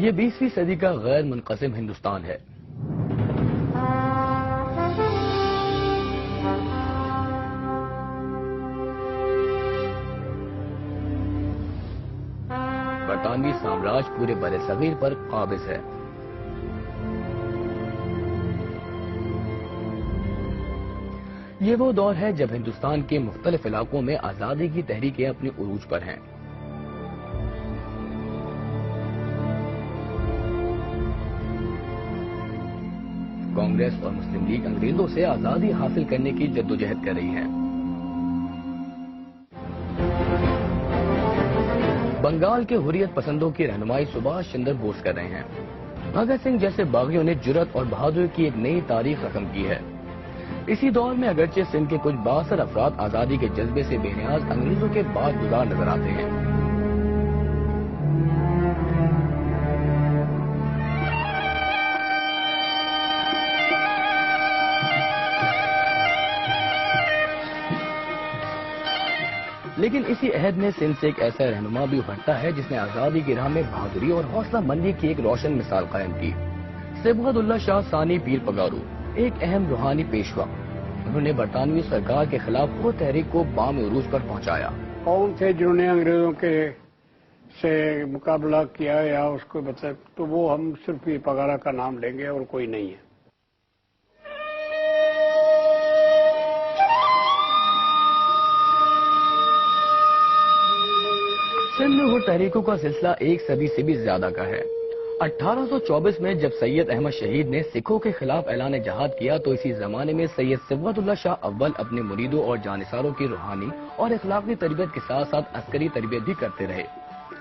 یہ 20ویں صدی کا غیر منقسم ہندوستان ہے۔ برطانوی سامراج پورے برصغیر پر قابض ہے۔ یہ وہ دور ہے جب ہندوستان کے مختلف علاقوں میں آزادی کی تحریکیں اپنے عروج پر ہیں۔ کانگریس اور مسلم لیگ انگریزوں سے آزادی حاصل کرنے کی جدوجہد کر رہی ہیں۔ بنگال کے حریت پسندوں کی رہنمائی سبھاش چندر بوس کر رہے ہیں۔ بھگت سنگھ جیسے باغیوں نے جرأت اور بہادری کی ایک نئی تاریخ رقم کی ہے۔ اسی دور میں اگرچہ سندھ کے کچھ بااثر افراد آزادی کے جذبے سے بے نیاز انگریزوں کے بعد گزار نظر آتے ہیں۔ لیکن اسی عہد میں سندھ سے ایک ایسا رہنما بھی ابھرتا ہے جس نے آزادی کی راہ میں بہادری اور حوصلہ مندی کی ایک روشن مثال قائم کی۔ صبغت اللہ شاہ ثانی پیر پگارو ایک اہم روحانی پیشوا۔ انہوں نے برطانوی سرکار کے خلاف خود تحریک کو بام عروج پر پہنچایا۔ کون تھے جنہوں نے انگریزوں کے سے مقابلہ کیا یا اس کو بتا، تو وہ ہم صرف پیر پگارا کا نام لیں گے اور کوئی نہیں ہے۔ سندھ میں وہ تحریکوں کا سلسلہ ایک صدی سے بھی زیادہ کا ہے۔ 1824 میں جب سید احمد شہید نے سکھوں کے خلاف اعلان جہاد کیا تو اسی زمانے میں سید صبغت اللہ شاہ اول اپنے مریدوں اور جانثاروں کی روحانی اور اخلاقی تربیت کے ساتھ ساتھ عسکری تربیت بھی کرتے رہے۔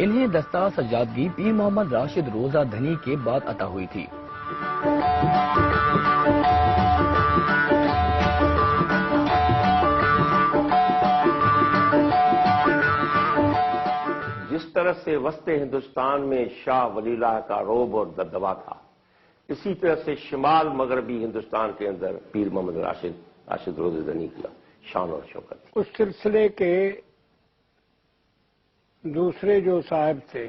انہیں دستار سجادگی پیر محمد راشد روزہ دھنی کے بعد عطا ہوئی تھی۔ جس طرح سے وسط ہندوستان میں شاہ ولی اللہ کا روب اور دبدبا تھا، اسی طرح سے شمال مغربی ہندوستان کے اندر پیر محمد راشد روزہ دھنی کی شان اور شوکت تھی۔ اس سلسلے کے دوسرے جو صاحب تھے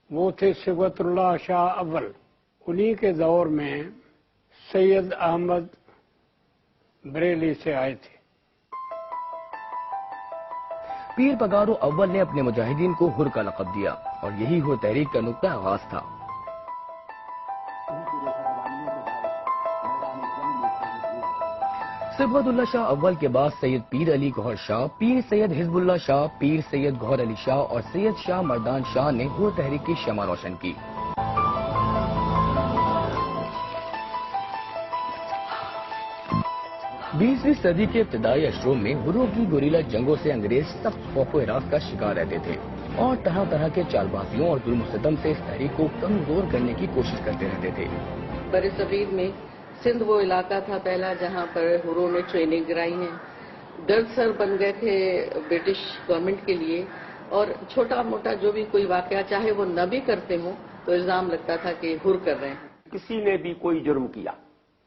وہ تھے صبغت اللہ شاہ اول۔ انہی کے دور میں سید احمد بریلی سے آئے تھے۔ پیر پگارو اول نے اپنے مجاہدین کو حر کا لقب دیا اور یہی حر تحریک کا نقطہ آغاز تھا۔ صبغت اللہ شاہ اول کے بعد سید پیر علی گوہر شاہ، پیر سید حزب اللہ شاہ، پیر سید گوہر علی شاہ اور سید شاہ مردان شاہ نے حر تحریک کی شمع روشن کی۔ 20ویں صدی کے ابتدائی اشروں میں حروں کی گوریلا جنگوں سے انگریز سخت خوف و ہراس کا شکار رہتے تھے اور طرح طرح کے چال بازیوں اور ظلم و ستم سے اس تحریک کو کمزور کرنے کی کوشش کرتے رہتے تھے۔ برصغیر میں سندھ وہ علاقہ تھا پہلا جہاں پر حروں نے ٹریننگ کرائی ہے۔ درد سر بن گئے تھے برٹش گورنمنٹ کے لیے، اور چھوٹا موٹا جو بھی کوئی واقعہ چاہے وہ نہ بھی کرتے ہوں تو الزام لگتا تھا کہ حر کر رہے ہیں۔ کسی نے بھی کوئی جرم کیا،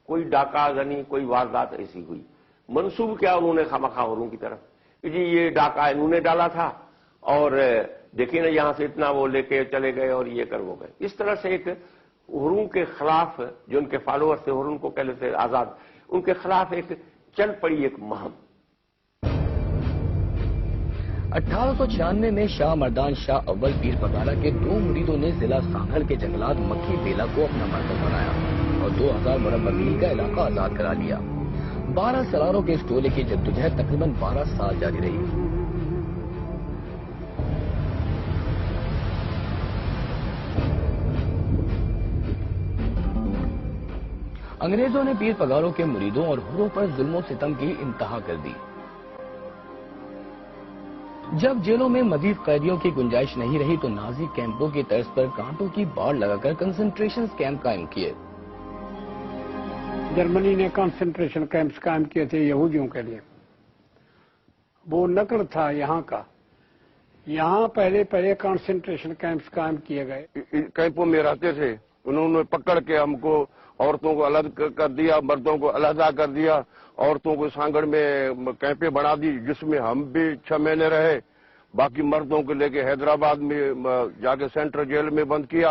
کوئی ڈاکہ زنی، کوئی واردات ایسی ہوئی، منسوب کیا انہوں نے خامخواہ حروں کی طرف کہ جی یہ ڈاکہ انہوں نے ڈالا تھا اور دیکھیں نا یہاں سے اتنا وہ لے کے چلے گئے اور یہ کر وہ گئے۔ اس طرح سے ایک حروں کے خلاف جو ان کے فالوور تھے، حروں کو کہتے تھے آزاد، ان کے خلاف ایک چل پڑی ایک مہم۔ 1896 میں شاہ مردان شاہ اول پیر پگارا کے 2 مریدوں نے ضلع سانگھل کے جنگلات مکھی بیلا کو اپنا مرکز بنایا اور 2000 مربع میل کا علاقہ آزاد کرا لیا۔ 12 سراروں کے اس ٹولے کی جدوجہد تقریباً 12 سال جاری رہی۔ انگریزوں نے پیر پگاروں کے مریدوں اور حروں پر ظلم و ستم کی انتہا کر دی۔ جب جیلوں میں مزید قیدیوں کی گنجائش نہیں رہی تو نازی کیمپوں کی طرز پر کانٹوں کی باڑ لگا کر کنسنٹریشن کیمپ قائم کیے۔ جرمنی نے کنسنٹریشن کیمپس قائم کیے تھے یہودیوں کے لیے، وہ نقل تھا یہاں کا۔ یہاں پہلے کنسنٹریشن کیمپس قائم کیے گئے۔ کیمپوں میں رہتے تھے، انہوں نے پکڑ کے ہم کو عورتوں کو الگ کر دیا، مردوں کو علیحدہ کر دیا، عورتوں کو سانگڑ میں کیمپیں بنا دی جس میں ہم بھی 6 مہینے رہے، باقی مردوں کو لے کے حیدرآباد میں جا کے سینٹرل جیل میں بند کیا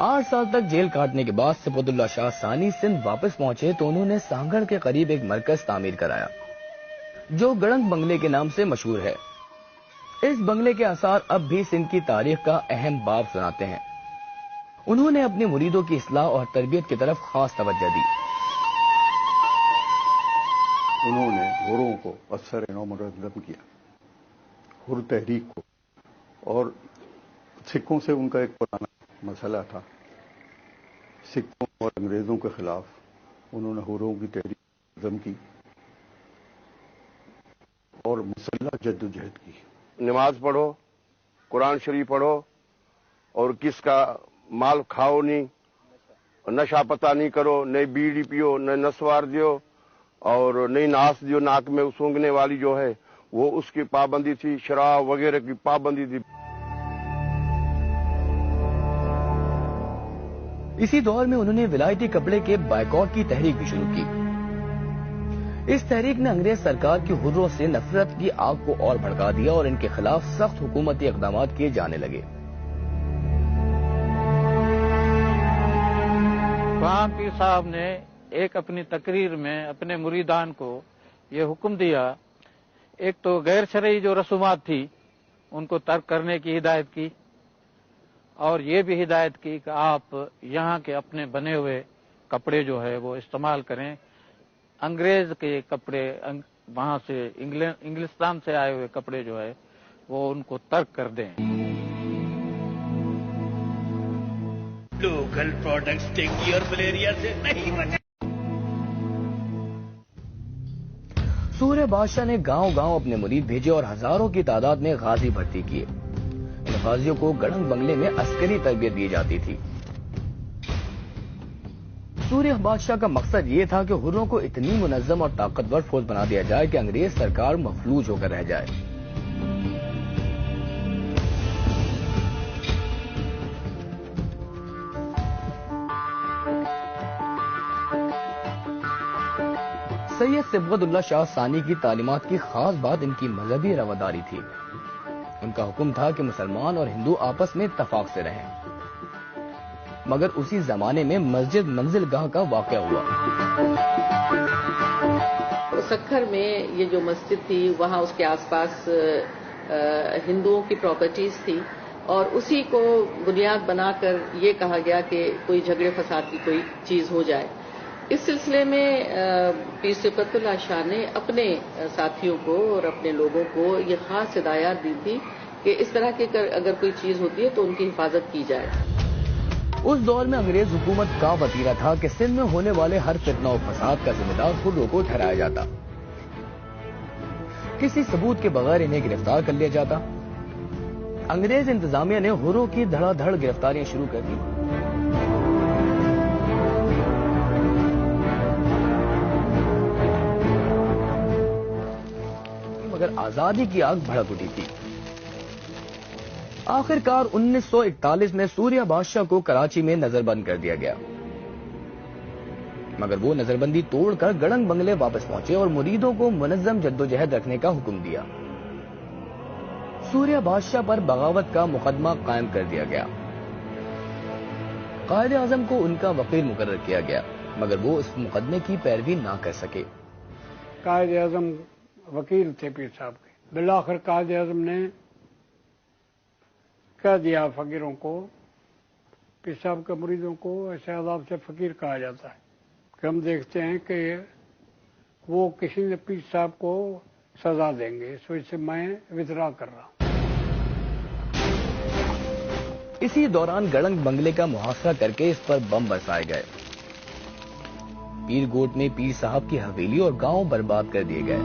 8 سال تک جیل کاٹنے کے بعد صفوت اللہ شاہ ثانی سندھ واپس پہنچے تو انہوں نے سانگڑ کے قریب ایک مرکز تعمیر کرایا جو گڑنگ بنگلے کے نام سے مشہور ہے۔ اس بنگلے کے آثار اب بھی سندھ کی تاریخ کا اہم باب سناتے ہیں۔ انہوں نے اپنے مریدوں کی اصلاح اور تربیت کی طرف خاص توجہ دی۔ انہوں نے حروں کو اثر نو منظم کیا، حر تحریک کو، اور سکھوں سے ان کا ایک پرانا مسئلہ تھا۔ سکھوں اور انگریزوں کے خلاف انہوں نے حروں کی تحریک منظم کی اور مسلح جدوجہد کی۔ نماز پڑھو، قرآن شریف پڑھو، اور کس کا مال کھاؤ نہیں، نشہ پتہ نہیں کرو، نہ بیڑی پیو، نہ نسوار دیو، اور نئی ناس دیو، ناک میں سونگنے والی جو ہے وہ اس کی پابندی تھی، شراب وغیرہ کی پابندی تھی۔ اسی دور میں انہوں نے ولایتی کپڑے کے بائیکاٹ کی تحریک بھی شروع کی۔ اس تحریک نے انگریز سرکار کی حروں سے نفرت کی آگ کو اور بھڑکا دیا اور ان کے خلاف سخت حکومتی اقدامات کیے جانے لگے۔ وہاں پیر صاحب نے ایک اپنی تقریر میں اپنے مریدان کو یہ حکم دیا، ایک تو غیر شرعی جو رسومات تھی ان کو ترک کرنے کی ہدایت کی، اور یہ بھی ہدایت کی کہ آپ یہاں کے اپنے بنے ہوئے کپڑے جو ہے وہ استعمال کریں، انگریز کے کپڑے، وہاں سے انگلستان سے آئے ہوئے کپڑے جو ہے وہ ان کو ترک کر دیں۔ لوکل پروڈکٹس ڈینگی اور ملیریا سے نہیں بچے۔ سوریہ بادشاہ نے گاؤں گاؤں اپنے مرید بھیجے اور ہزاروں کی تعداد میں غازی بھرتی کیے۔ ان غازیوں کو گڑنگ بنگلے میں عسکری تربیت دی جاتی تھی۔ سوریہ بادشاہ کا مقصد یہ تھا کہ حروں کو اتنی منظم اور طاقتور فوج بنا دیا جائے کہ انگریز سرکار مفلوج ہو کر رہ جائے۔ سید صفوت اللہ شاہ ثانی کی تعلیمات کی خاص بات ان کی مذہبی رواداری تھی۔ ان کا حکم تھا کہ مسلمان اور ہندو آپس میں اتفاق سے رہیں، مگر اسی زمانے میں مسجد منزل گاہ کا واقعہ ہوا۔ سکھر میں یہ جو مسجد تھی وہاں اس کے آس پاس ہندوؤں کی پراپرٹیز تھی، اور اسی کو بنیاد بنا کر یہ کہا گیا کہ کوئی جھگڑے فساد کی کوئی چیز ہو جائے۔ اس سلسلے میں پیر صفت اللہ شاہ نے اپنے ساتھیوں کو اور اپنے لوگوں کو یہ خاص ہدایات دی تھی کہ اس طرح کی اگر کوئی چیز ہوتی ہے تو ان کی حفاظت کی جائے۔ اس دور میں انگریز حکومت کا وتیرہ تھا کہ سندھ میں ہونے والے ہر فتنہ و فساد کا ذمہ دار حروں کو ٹھہرایا جاتا، کسی ثبوت کے بغیر انہیں گرفتار کر لیا جاتا۔ انگریز انتظامیہ نے حروں کی دھڑا دھڑ گرفتاریاں شروع کر دی، مگر آزادی کی آگ بھڑک اٹھی تھی۔ آخر کار 1941 میں سوریہ بادشاہ کو کراچی میں نظر بند کر دیا گیا، مگر وہ نظر بندی توڑ کر گڑنگ بنگلے واپس پہنچے اور مریدوں کو منظم جدوجہد رکھنے کا حکم دیا۔ سوریہ بادشاہ پر بغاوت کا مقدمہ قائم کر دیا گیا۔ قائد اعظم کو ان کا وکیل مقرر کیا گیا، مگر وہ اس مقدمے کی پیروی نہ کر سکے۔ قائد اعظم وکیل تھے پیر صاحب کے، بالآخر قائد اعظم نے کہہ دیا فقیروں کو، پیر صاحب کے مریدوں کو ایسے عذاب سے فقیر کہا جاتا ہے کہ ہم دیکھتے ہیں کہ وہ کسی نے پیر صاحب کو سزا دیں گے، اس وجہ سے میں وتڈرا کر رہا ہوں۔ اسی دوران گڑنگ بنگلے کا محاصرہ کر کے اس پر بم برسائے گئے۔ پیر گوٹ میں پیر صاحب کی حویلی اور گاؤں برباد کر دیے گئے۔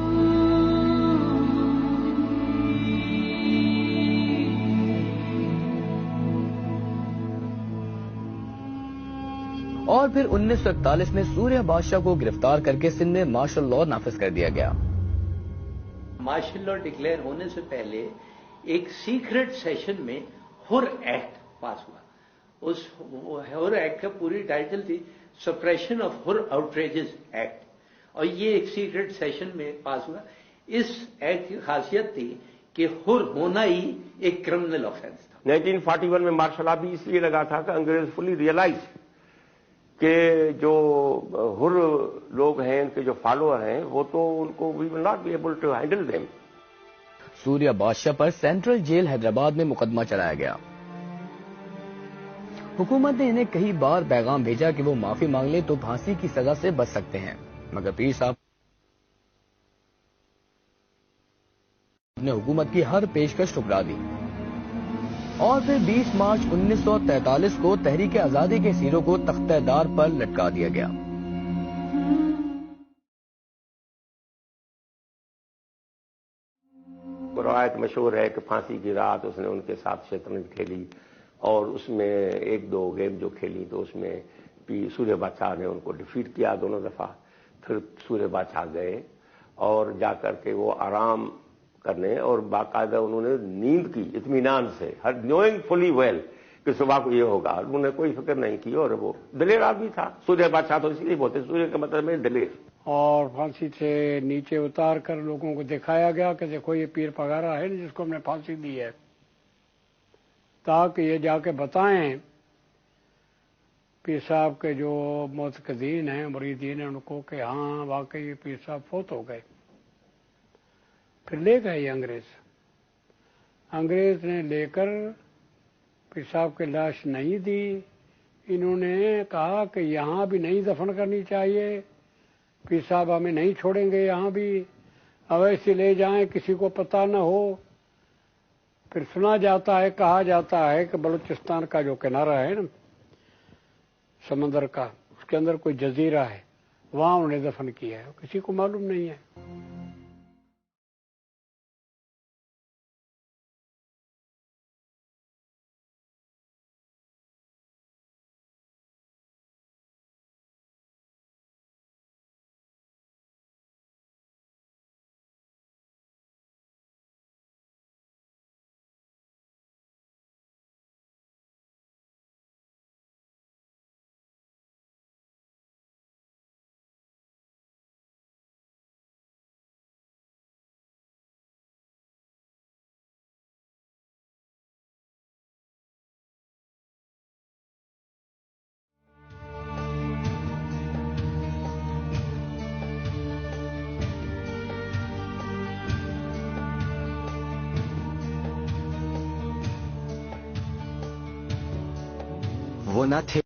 اور پھر 1941 میں سوریہ بادشاہ کو گرفتار کر کے سندھ میں مارشل لاء نافذ کر دیا گیا۔ مارشل لاء ڈکلیئر ہونے سے پہلے ایک سیکرٹ سیشن میں حر ایکٹ پاس ہوا۔ اس حر ایکٹ کا پوری ٹائٹل تھی سپریشن آف حر آؤٹریجز ایکٹ، اور یہ ایک سیکرٹ سیشن میں پاس ہوا۔ اس ایکٹ کی خاصیت تھی کہ حر ہونا ہی ایک کرمنل آفینس تھا. 1941 میں مارشل لا بھی اس لیے لگا تھا کہ انگریز فلی ریئلائز کہ جو ہر لوگ ہیں، ان کے جو فالوور ہیں، وہ تو ان کو we will not be able to handle them. سوریہ بادشاہ پر سینٹرل جیل حیدرآباد میں مقدمہ چلایا گیا. حکومت نے انہیں کئی بار پیغام بھیجا کہ وہ معافی مانگ لیں تو پھانسی کی سزا سے بچ سکتے ہیں، مگر پیر صاحب نے حکومت کی ہر پیشکش ٹھکرا دی اور پھر 20 مارچ 1943 کو تحریک آزادی کے سیروں کو تختہ دار پر لٹکا دیا گیا. روایت مشہور ہے کہ پھانسی کی رات اس نے ان کے ساتھ شطرنج کھیلی اور اس میں ایک دو گیم جو کھیلی تو اس میں سوریہ بادشاہ نے ان کو ڈیفیٹ کیا دونوں دفعہ. پھر سوریہ بادشاہ گئے اور جا کر کے وہ آرام کرنے اور باقاعدہ انہوں نے نیند کی اطمینان سے، ہر نوئنگ فلی ویل کہ صبح کو یہ ہوگا. انہوں نے کوئی فکر نہیں کی اور وہ دلیر آدمی تھا. سوریہ بادشاہ تو اس لیے بولتے سوریہ کا مطلب ہے دلیر. اور پھانسی سے نیچے اتار کر لوگوں کو دکھایا گیا کہ دیکھو یہ پیر پگارا ہے جس کو ہم نے پھانسی دی ہے، تاکہ یہ جا کے بتائیں پیر صاحب کے جو معتقدین ہیں، مریدین ہیں، ان کو کہ ہاں واقعی پیر صاحب فوت ہو گئے. پھر لے گئے یہ انگریز نے لے کر پیر صاحب کی لاش نہیں دی. انہوں نے کہا کہ یہاں بھی نہیں دفن کرنی چاہیے، پیر صاحب ہمیں نہیں چھوڑیں گے یہاں بھی، اب ایسے لے جائیں کسی کو پتہ نہ ہو. پھر سنا جاتا ہے، کہا جاتا ہے کہ بلوچستان کا جو کنارہ ہے نا سمندر کا، اس کے اندر کوئی جزیرہ ہے، وہاں انہیں دفن کیا ہے، کسی کو معلوم نہیں ہے. وہ نہ تھے